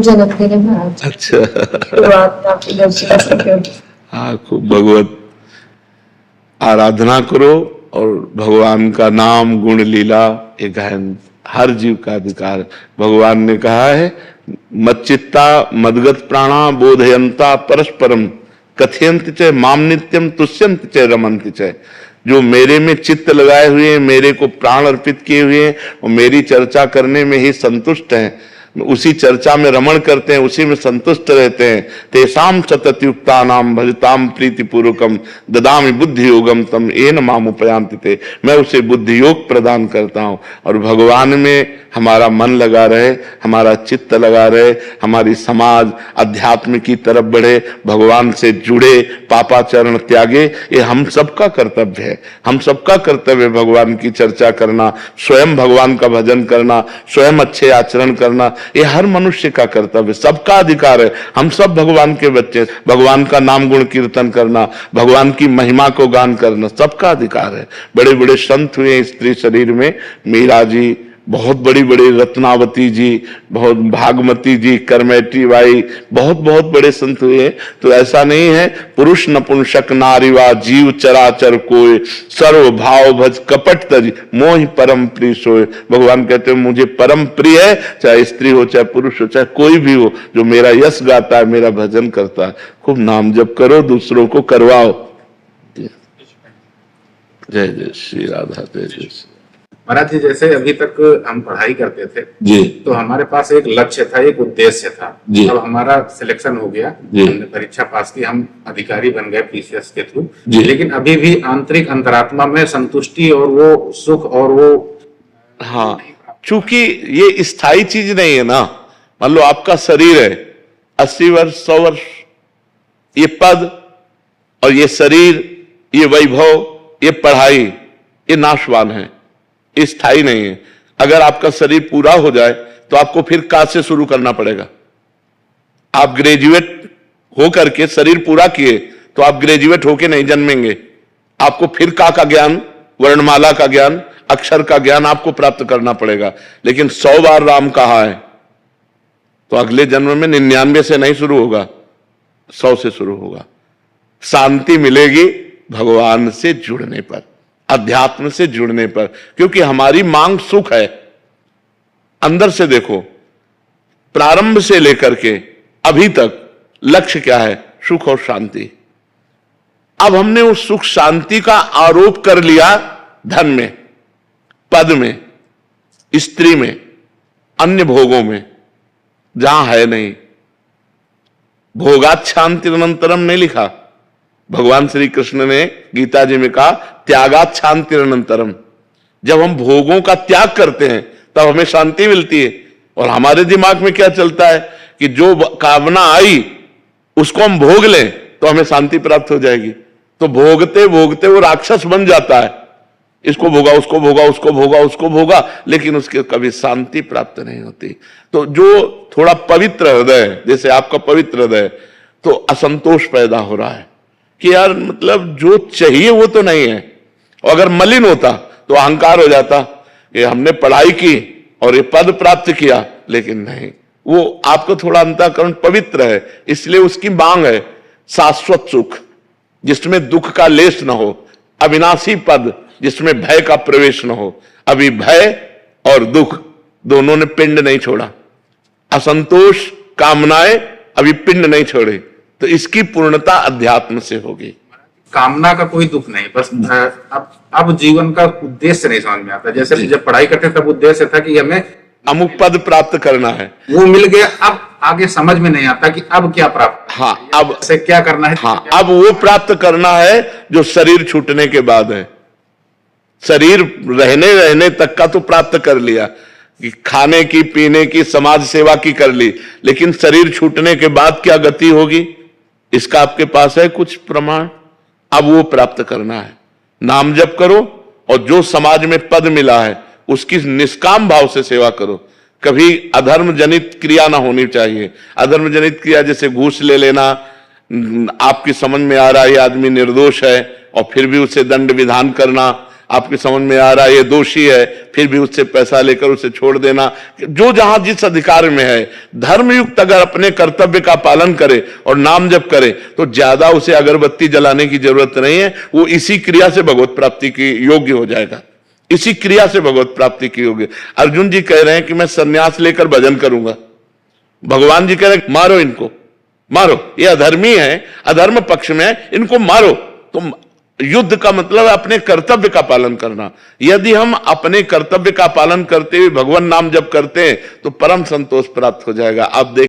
जनक महाराज। अच्छा, शुरुआत आपकी दर्शन से। हाँ, खूब भगवत आराधना करो और भगवान का नाम गुण लीला ये गायन हर जीव का अधिकार है। भगवान ने कहा है मच्चित्ता मदगत प्राणा बोधयंता परस्परम कथयंत च माम नित्यम तुष्यंत च रमंत च। जो मेरे में चित्त लगाए हुए हैं, मेरे को प्राण अर्पित किए हुए हैं और मेरी चर्चा करने में ही संतुष्ट हैं, उसी चर्चा में रमण करते हैं, उसी में संतुष्ट रहते हैं, तेषाम सतत युक्ता नाम भजताम प्रीति पूर्वकम ददामि बुद्धि योगम तम एन माम उपयांति ते। मैं उसे बुद्धि योग प्रदान करता हूं और भगवान में हमारा मन लगा रहे, हमारा चित्त लगा रहे, हमारी समाज अध्यात्म की तरफ बढ़े, भगवान से जुड़े, पापाचरण त्यागे, ये हम सबका कर्तव्य है। हम सबका कर्तव्य है भगवान की चर्चा करना, स्वयं भगवान का भजन करना, स्वयं अच्छे आचरण करना, ये हर मनुष्य का कर्तव्य, सबका अधिकार है। हम सब भगवान के बच्चे, भगवान का नाम गुण कीर्तन करना, भगवान की महिमा को गान करना सबका अधिकार है। बड़े बड़े संत हुए स्त्री शरीर में, मीरा जी, बहुत बड़ी बड़ी रत्नावती जी, बहुत भागमती जी, करमेटी बाई, बहुत बहुत बड़े संत हुए। तो ऐसा नहीं है पुरुष नपुंसक नारीवा जीव चराचर कोय सर्व भाव भज कपट तज मोहि परम प्रिय सोय। भगवान कहते हैं मुझे परम प्रिय है, चाहे स्त्री हो चाहे पुरुष हो चाहे कोई भी हो, जो मेरा यश गाता है, मेरा भजन करता है। खूब नाम जप करो, दूसरों को करवाओ। जय जय श्री राधा, जय जय श्री। महाराज जी, जैसे अभी तक हम पढ़ाई करते थे जी, तो हमारे पास एक लक्ष्य था, एक उद्देश्य था जी। अब हमारा सिलेक्शन हो गया, जी। हमने परीक्षा पास की, हम अधिकारी बन गए पीसीएस के थ्रू, जी। लेकिन अभी भी आंतरिक अंतरात्मा में संतुष्टि और वो सुख और वो, हाँ, चूंकि ये स्थायी चीज नहीं है ना। मान लो आपका शरीर है 80 वर्ष 100 वर्ष, ये पद और ये शरीर, ये वैभव, ये पढ़ाई, ये नाशवान है, ये स्थायी नहीं है। अगर आपका शरीर पूरा हो जाए तो आपको फिर का से शुरू करना पड़ेगा। आप ग्रेजुएट हो करके शरीर पूरा किए तो आप ग्रेजुएट होके नहीं जन्मेंगे, आपको फिर का ज्ञान, वर्णमाला का ज्ञान, अक्षर का ज्ञान आपको प्राप्त करना पड़ेगा। लेकिन 100 बार राम कहा है तो अगले जन्म में 99 से नहीं शुरू होगा, 100 से शुरू होगा। शांति मिलेगी भगवान से जुड़ने पर, अध्यात्म से जुड़ने पर, क्योंकि हमारी मांग सुख है। अंदर से देखो, प्रारंभ से लेकर के अभी तक लक्ष्य क्या है? सुख और शांति। अब हमने उस सुख शांति का आरोप कर लिया धन में, पद में, स्त्री में, अन्य भोगों में, जहां है नहीं। भोगात शांति अनंतरम नहीं लिखा, भगवान श्री कृष्ण ने गीता जी में कहा त्यागात शांति अनंतरम। जब हम भोगों का त्याग करते हैं तब हमें शांति मिलती है। और हमारे दिमाग में क्या चलता है कि जो कामना आई उसको हम भोग लें तो हमें शांति प्राप्त हो जाएगी। तो भोगते भोगते वो राक्षस बन जाता है, इसको भोगा, उसको भोगा, उसको भोगा, उसको भोगा, लेकिन उसके कभी शांति प्राप्त नहीं होती। तो जो थोड़ा पवित्र हृदय है, जैसे आपका पवित्र हृदय, तो असंतोष पैदा हो रहा है कि यार मतलब जो चाहिए वो तो नहीं है। और अगर मलिन होता तो अहंकार हो जाता कि हमने पढ़ाई की और ये पद प्राप्त किया, लेकिन नहीं, वो आपको थोड़ा अंतःकरण पवित्र है, इसलिए उसकी मांग है शाश्वत सुख जिसमें दुख का लेश न हो, अविनाशी पद जिसमें भय का प्रवेश न हो। अभी भय और दुख दोनों ने पिंड नहीं छोड़ा, असंतोष कामनाएं अभी पिंड नहीं छोड़े, तो इसकी पूर्णता अध्यात्म से होगी। कामना का कोई दुख नहीं, बस अब जीवन का उद्देश्य नहीं समझ में आता। जैसे जब पढ़ाई करते तब उद्देश्य था कि हमें अमुक पद प्राप्त करना है, वो मिल गया, अब आगे समझ में नहीं आता कि अब क्या प्राप्त, हाँ, अब से क्या करना है। हाँ, अब वो प्राप्त करना है जो शरीर छूटने के बाद है। शरीर रहने रहने तक का तो प्राप्त कर लिया, कि खाने की, पीने की, समाज सेवा की कर ली, लेकिन शरीर छूटने के बाद क्या गति होगी इसका आपके पास है कुछ प्रमाण? अब वो प्राप्त करना है। नाम जप करो और जो समाज में पद मिला है उसकी निष्काम भाव से सेवा करो। कभी अधर्म जनित क्रिया ना होनी चाहिए। अधर्म जनित क्रिया जैसे घूस ले लेना, आपकी समझ में आ रहा है ये आदमी निर्दोष है और फिर भी उसे दंड विधान करना, आपके समझ में आ रहा है ये दोषी है, फिर भी उससे पैसा लेकर उसे छोड़ देना, जो जहां जिस अधिकार में है, धर्मयुक्त अगर अपने कर्तव्य का पालन करे और नाम जप करे तो ज्यादा उसे अगरबत्ती जलाने की जरूरत नहीं है। वो इसी क्रिया से भगवत प्राप्ति की योग्य हो जाएगा, इसी क्रिया से भगवत प्राप्ति की योग्य। अर्जुन जी कह रहे हैं कि मैं सन्यास लेकर भजन करूंगा, भगवान जी कह रहे हैं मारो इनको, मारो, ये अधर्मी है, अधर्म पक्ष में है, इनको मारो। तो युद्ध का मतलब है अपने कर्तव्य का पालन करना। यदि हम अपने कर्तव्य का पालन करते हुए भगवान नाम जप करते हैं तो परम संतोष प्राप्त हो जाएगा। आप देख